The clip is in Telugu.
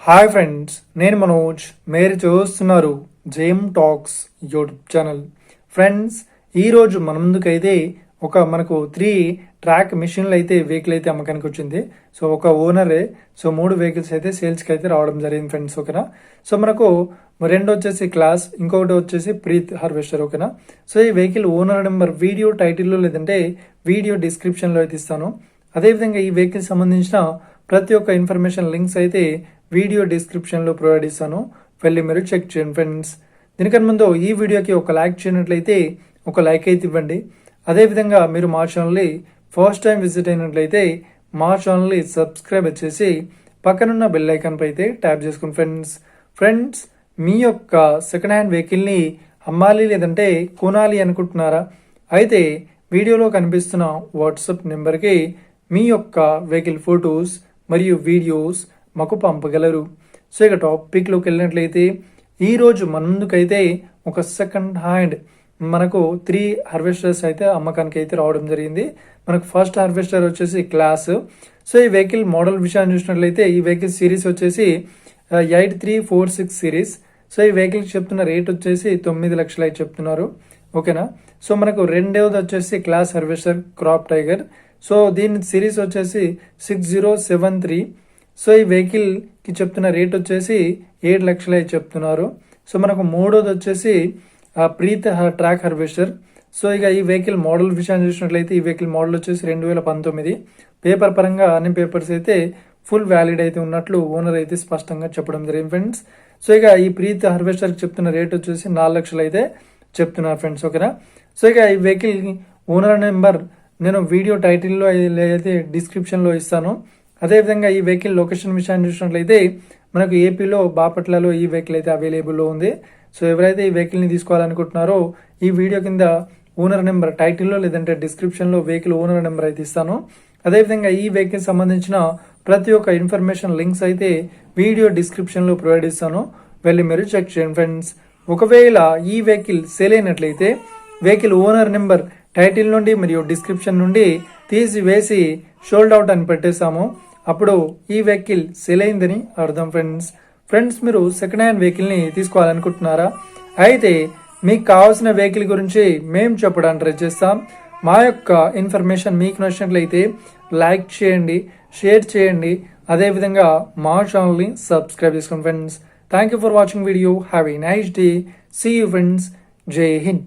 హాయ్ ఫ్రెండ్స్, నేను మనోజ్. మీరు చూస్తున్నారు జేమ్ టాక్స్ యూట్యూబ్ ఛానల్. ఫ్రెండ్స్, ఈరోజు మన ముందుకైతే మనకు 3 ట్రాక్ మిషన్లు అయితే వెహికల్ అయితే అమ్మకానికి వచ్చింది. సో ఒక ఓనరే 3 వెహికల్స్ అయితే సేల్స్కి అయితే రావడం జరిగింది ఫ్రెండ్స్. ఓకేనా. సో మనకు 2 వచ్చేసి క్లాస్, ఇంకొకటి వచ్చేసి ప్రీత్ హార్వెస్టర్. ఓకేనా. సో ఈ వెహికల్ ఓనర్ నెంబర్ వీడియో టైటిల్లో లేదంటే వీడియో డిస్క్రిప్షన్లో అయితే ఇస్తాను. అదేవిధంగా ఈ వెహికల్ సంబంధించిన ప్రతి ఒక్క ఇన్ఫర్మేషన్ లింక్స్ అయితే వీడియో డిస్క్రిప్షన్లో ప్రొవైడ్ ఇస్తాను, వెళ్ళి మీరు చెక్ చేయండి ఫ్రెండ్స్. దీనికన్నా ముందు ఈ వీడియోకి ఒక లైక్ చేయనట్లయితే ఒక లైక్ అయితే ఇవ్వండి. అదేవిధంగా మీరు మా ఛానల్ని ఫస్ట్ టైం విజిట్ అయినట్లయితే మా ఛానల్ని సబ్స్క్రైబ్ చేసి పక్కనున్న బెల్ ఐకాన్ పై అయితే ట్యాప్ చేసుకోండి ఫ్రెండ్స్. మీ యొక్క సెకండ్ హ్యాండ్ వెహికల్ని అమ్మాలి లేదంటే కొనాలి అనుకుంటున్నారా? అయితే వీడియోలో కనిపిస్తున్న వాట్సాప్ నెంబర్కి మీ యొక్క వెహికల్ ఫొటోస్ మరియు వీడియోస్ మాకు పంపగలరు. సో ఇక టాపిక్లోకి వెళ్ళినట్లయితే ఈరోజు మన ముందుకైతే ఒక సెకండ్ హ్యాండ్ మనకు 3 హార్వెస్టర్స్ అయితే అమ్మకానికి అయితే రావడం జరిగింది. మనకు ఫస్ట్ హార్వెస్టర్ వచ్చేసి క్లాస్. సో ఈ వెహికల్ మోడల్ విషయాన్ని చూసినట్లయితే ఈ వెహికల్ సిరీస్ వచ్చేసి 8346 సిరీస్. సో ఈ వెహికల్ చెప్తున్న రేట్ వచ్చేసి 9 లక్షలు అయితే చెప్తున్నారు. ఓకేనా. సో మనకు రెండవది వచ్చేసి class harvester crop tiger. So దీని సిరీస్ వచ్చేసి 6073. సో ఈ వెహికల్కి చెప్తున్న రేట్ వచ్చేసి 7 లక్షలు అయితే చెప్తున్నారు. సో మనకు మూడోది వచ్చేసి ప్రీత్ ట్రాక్ హార్వెస్టర్. సో ఇక ఈ వెహికల్ మోడల్ విషయాన్ని చూసినట్లయితే ఈ వెహికల్ మోడల్ వచ్చేసి 2019. పేపర్ పరంగా అన్ని పేపర్స్ అయితే ఫుల్ వ్యాలిడ్ అయితే ఉన్నట్లు ఓనర్ అయితే స్పష్టంగా చెప్పడం జరిగింది ఫ్రెండ్స్. సో ఇక ఈ ప్రీత్ హార్వెస్టర్కి చెప్తున్న రేట్ వచ్చేసి 4 లక్షలు అయితే చెప్తున్నారు ఫ్రెండ్స్. ఓకేనా. సో ఇక ఈ వెహికల్ ఓనర్ నెంబర్ నేను వీడియో టైటిల్లో అయితే డిస్క్రిప్షన్లో ఇస్తాను. అదేవిధంగా ఈ వెహికల్ లొకేషన్ విషయాన్ని చూసినట్లయితే మనకు ఏపీలో బాపట్లలో ఈ వెహికల్ అయితే అవైలబుల్లో ఉంది. సో ఎవరైతే ఈ వెహికల్ని తీసుకోవాలనుకుంటున్నారో ఈ వీడియో కింద ఓనర్ నెంబర్ టైటిల్లో లేదంటే డిస్క్రిప్షన్లో వెహికల్ ఓనర్ నెంబర్ అయితే ఇస్తాను. అదేవిధంగా ఈ వెహికల్ సంబంధించిన ప్రతి ఒక్క ఇన్ఫర్మేషన్ లింక్స్ అయితే వీడియో డిస్క్రిప్షన్లో ప్రొవైడ్ ఇస్తాను, వెళ్ళి మీరు చెక్ చేయండి ఫ్రెండ్స్. ఒకవేళ ఈ వెహికల్ సేల్ అయినట్లయితే వెహికల్ ఓనర్ నెంబర్ టైటిల్ నుండి మరియు డిస్క్రిప్షన్ నుండి తీసివేసి షోల్డ్ అవుట్ అని పెట్టేశాము, అప్పుడు ఈ వెహికల్ సేల్ అయిందని అర్థం ఫ్రెండ్స్. మీరు సెకండ్ హ్యాండ్ వెహికల్ని తీసుకోవాలనుకుంటున్నారా? అయితే మీకు కావాల్సిన వెహికల్ గురించి మేము చెప్పడానికి ట్రై చేస్తాం. మా యొక్క ఇన్ఫర్మేషన్ మీకు నచ్చినట్లయితే లైక్ చేయండి, షేర్ చేయండి, అదేవిధంగా మా ఛానల్ని సబ్స్క్రైబ్ చేసుకోండి friends. Thank you for watching video. Have a nice day. See you friends. జై హింద్.